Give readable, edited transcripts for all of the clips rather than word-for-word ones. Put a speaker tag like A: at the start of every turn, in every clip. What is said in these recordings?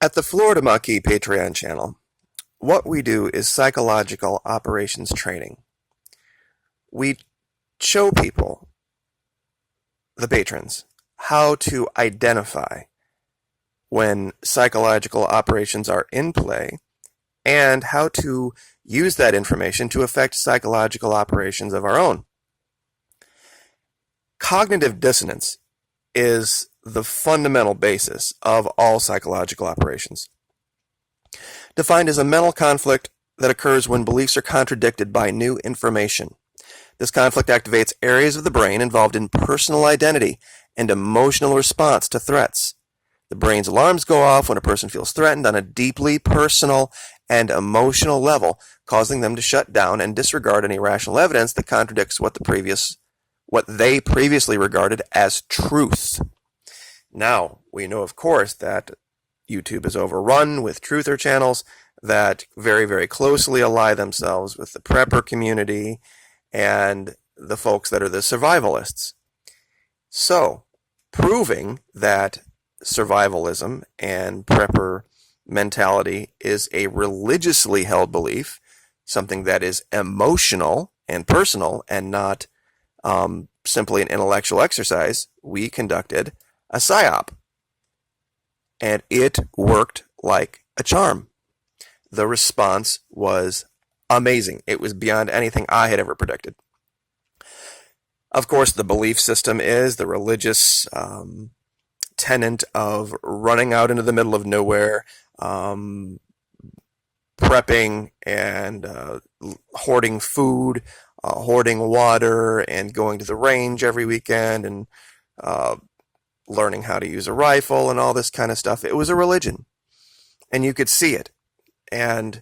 A: At the Florida Maquis Patreon channel, what we do is psychological operations training. We show people, the patrons, how to identify when psychological operations are in play and how to use that information to affect psychological operations of our own. Cognitive dissonance is the fundamental basis of all psychological operations. Defined as a mental conflict that occurs when beliefs are contradicted by new information. This conflict activates areas of the brain involved in personal identity and emotional response to threats. The brain's alarms go off when a person feels threatened on a deeply personal and emotional level, causing them to shut down and disregard any rational evidence that contradicts what they previously regarded as truth. Now, we know, of course, that YouTube is overrun with truther channels that very, very closely ally themselves with the prepper community and the folks that are the survivalists. So, proving that survivalism and prepper mentality is a religiously held belief, something that is emotional and personal and not simply an intellectual exercise, we conducted a psyop. And it worked like a charm. The response was amazing. It was beyond anything I had ever predicted. Of course, the belief system is the religious tenet of running out into the middle of nowhere, prepping and hoarding food, hoarding water, and going to the range every weekend, and learning how to use a rifle and all this kind of stuff. It was a religion, and you could see it. And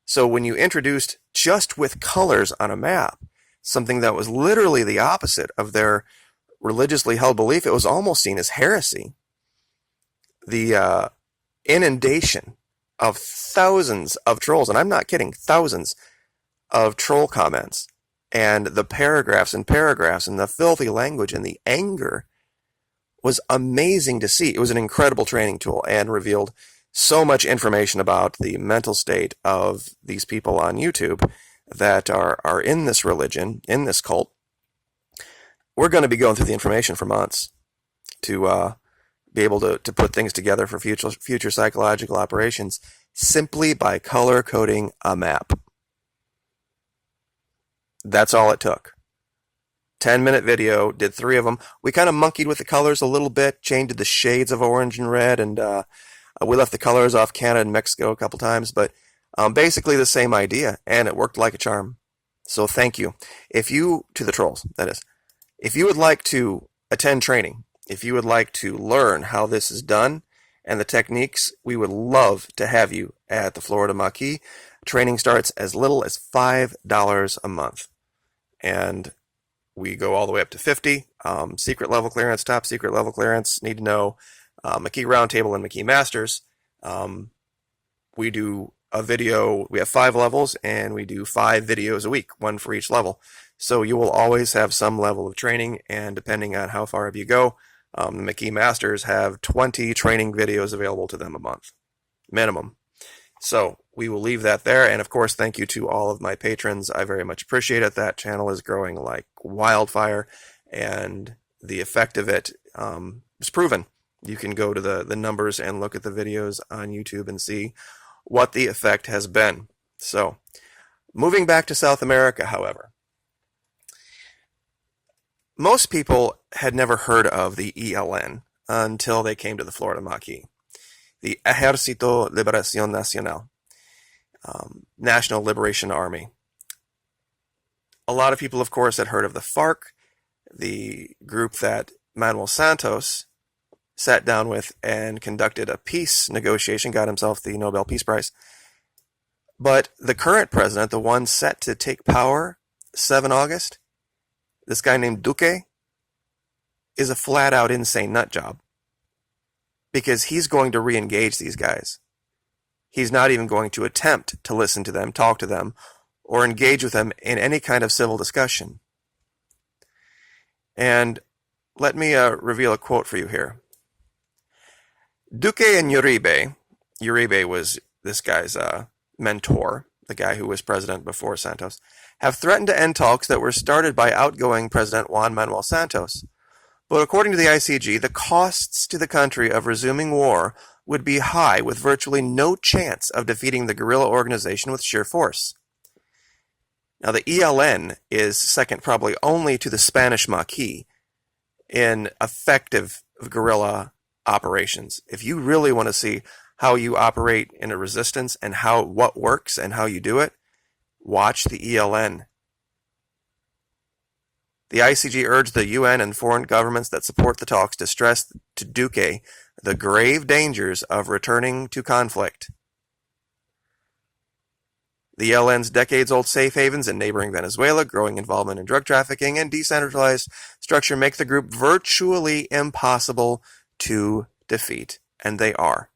A: so when you introduced just with colors on a map something that was literally the opposite of their religiously held belief, it was almost seen as heresy. The inundation of thousands of trolls, and I'm not kidding, thousands of troll comments, and the paragraphs and paragraphs and the filthy language and the anger was amazing to see. It was an incredible training tool and revealed so much information about the mental state of these people on YouTube that are in this religion, in this cult. We're going to be going through the information for months to be able to put things together for future psychological operations simply by color coding a map. That's all it took. 10-minute video, did 3 of them. We kind of monkeyed with the colors a little bit, changed the shades of orange and red, and we left the colors off Canada and Mexico a couple times, but basically the same idea, and it worked like a charm. So thank you. To the trolls, that is. If you would like to attend training, if you would like to learn how this is done and the techniques, we would love to have you at the Florida Maquis. Training starts as little as $5 a month. And we go all the way up to 50. Secret level clearance, top secret level clearance, need to know. Maquis Roundtable and Maquis Masters. We do a video, we have 5 levels, and we do 5 videos a week, 1 for each level. So you will always have some level of training, and depending on how far up you go, the Maquis Masters have 20 training videos available to them a month, minimum. So we will leave that there, and of course, thank you to all of my patrons. I very much appreciate it. That channel is growing like wildfire, and the effect of it is proven. You can go to the numbers and look at the videos on YouTube and see what the effect has been. So, moving back to South America, however, most people had never heard of the ELN until they came to the Florida Maquis, the Ejército Liberación Nacional, National Liberation Army. A lot of people, of course, had heard of the FARC, the group that Manuel Santos sat down with and conducted a peace negotiation, got himself the Nobel Peace Prize. But the current president, the one set to take power 7 August, this guy named Duque, is a flat-out insane nut job. Because he's going to re-engage these guys. He's not even going to attempt to listen to them, talk to them, or engage with them in any kind of civil discussion. And let me reveal a quote for you here. Duque and Uribe Uribe was this guy's mentor, the guy who was president before Santos, have threatened to end talks that were started by outgoing President Juan Manuel Santos. But according to the ICG, the costs to the country of resuming war would be high, with virtually no chance of defeating the guerrilla organization with sheer force. Now, the ELN is second probably only to the Spanish Maquis in effective guerrilla operations. If you really want to see how you operate in a resistance and what works and how you do it, watch the ELN. The ICG urged the UN and foreign governments that support the talks to stress to Duque the grave dangers of returning to conflict. The ELN's decades-old safe havens in neighboring Venezuela, growing involvement in drug trafficking, and decentralized structure make the group virtually impossible to defeat. And they are.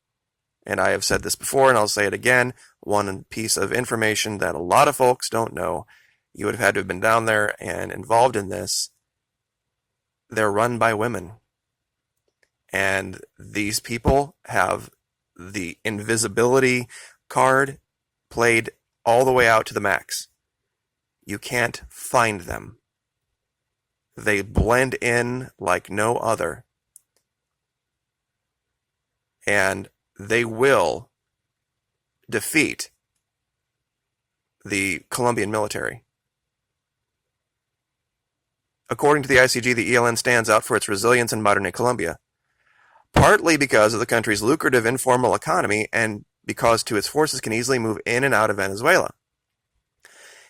A: And I have said this before, and I'll say it again, one piece of information that a lot of folks don't know. You would have had to have been down there and involved in this. They're run by women. And these people have the invisibility card played all the way out to the max. You can't find them. They blend in like no other. And they will defeat the Colombian military. According to the ICG, the ELN stands out for its resilience in modern-day Colombia, partly because of the country's lucrative informal economy and because its forces can easily move in and out of Venezuela.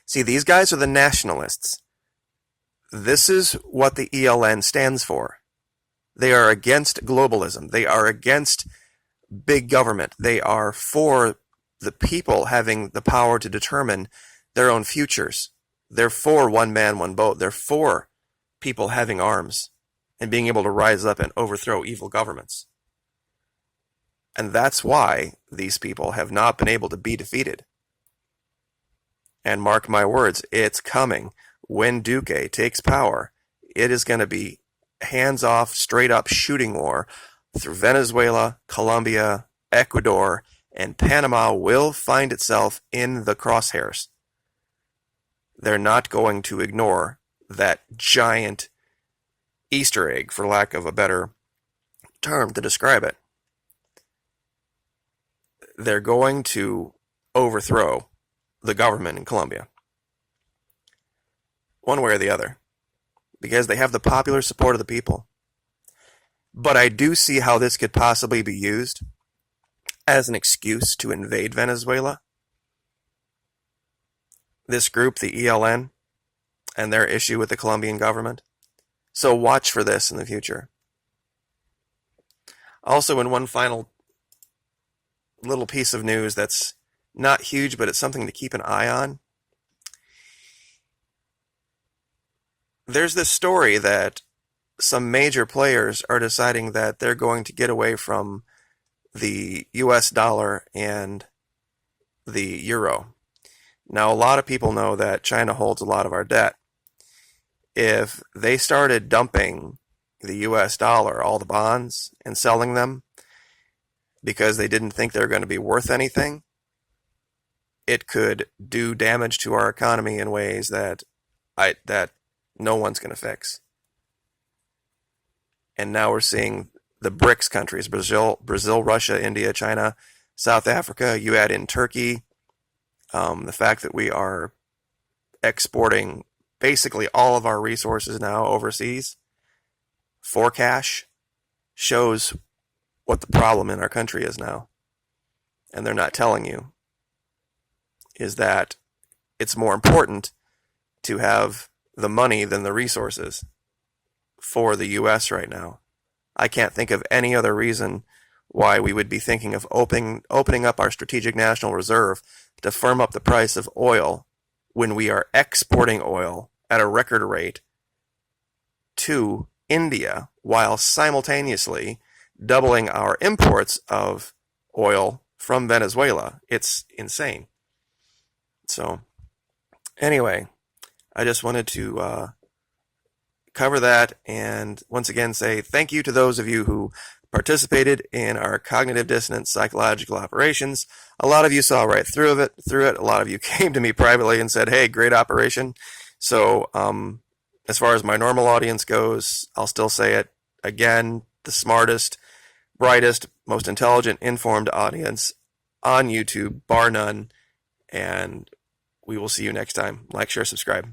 A: See, these guys are the nationalists. This is what the ELN stands for. They are against globalism. They are against big government. They are for the people having the power to determine their own futures. They're for one man, one vote. They're for people having arms and being able to rise up and overthrow evil governments. And that's why these people have not been able to be defeated. And mark my words, it's coming. When Duque takes power, it is going to be hands-off, straight-up shooting war through Venezuela, Colombia, Ecuador, and Panama will find itself in the crosshairs. They're not going to ignore that giant Easter egg, for lack of a better term to describe it. They're going to overthrow the government in Colombia, one way or the other, because they have the popular support of the people. But I do see how this could possibly be used as an excuse to invade Venezuela. This group, the ELN, and their issue with the Colombian government. So watch for this in the future. Also, in one final little piece of news that's not huge, but it's something to keep an eye on. There's this story that some major players are deciding that they're going to get away from the US dollar and the euro. Now, a lot of people know that China holds a lot of our debt. If they started dumping the US dollar, all the bonds, and selling them because they didn't think they were going to be worth anything, it could do damage to our economy in ways that no one's going to fix. And now we're seeing the BRICS countries, Brazil, Russia, India, China, South Africa. You add in Turkey, the fact that we are exporting basically all of our resources now overseas for cash shows what the problem in our country is now. And they're not telling you is that it's more important to have the money than the resources for the U.S. right now. I can't think of any other reason why we would be thinking of opening up our strategic national reserve to firm up the price of oil when we are exporting oil at a record rate to India while simultaneously doubling our imports of oil from Venezuela. It's insane. So, anyway, I just wanted to cover that and once again say thank you to those of you who participated in our cognitive dissonance psychological operations. A lot of you saw right through it. A lot of you came to me privately and said, "Hey, great operation." So, as far as my normal audience goes, I'll still say it again: the smartest, brightest, most intelligent, informed audience on YouTube, bar none. And we will see you next time. Like, share, subscribe.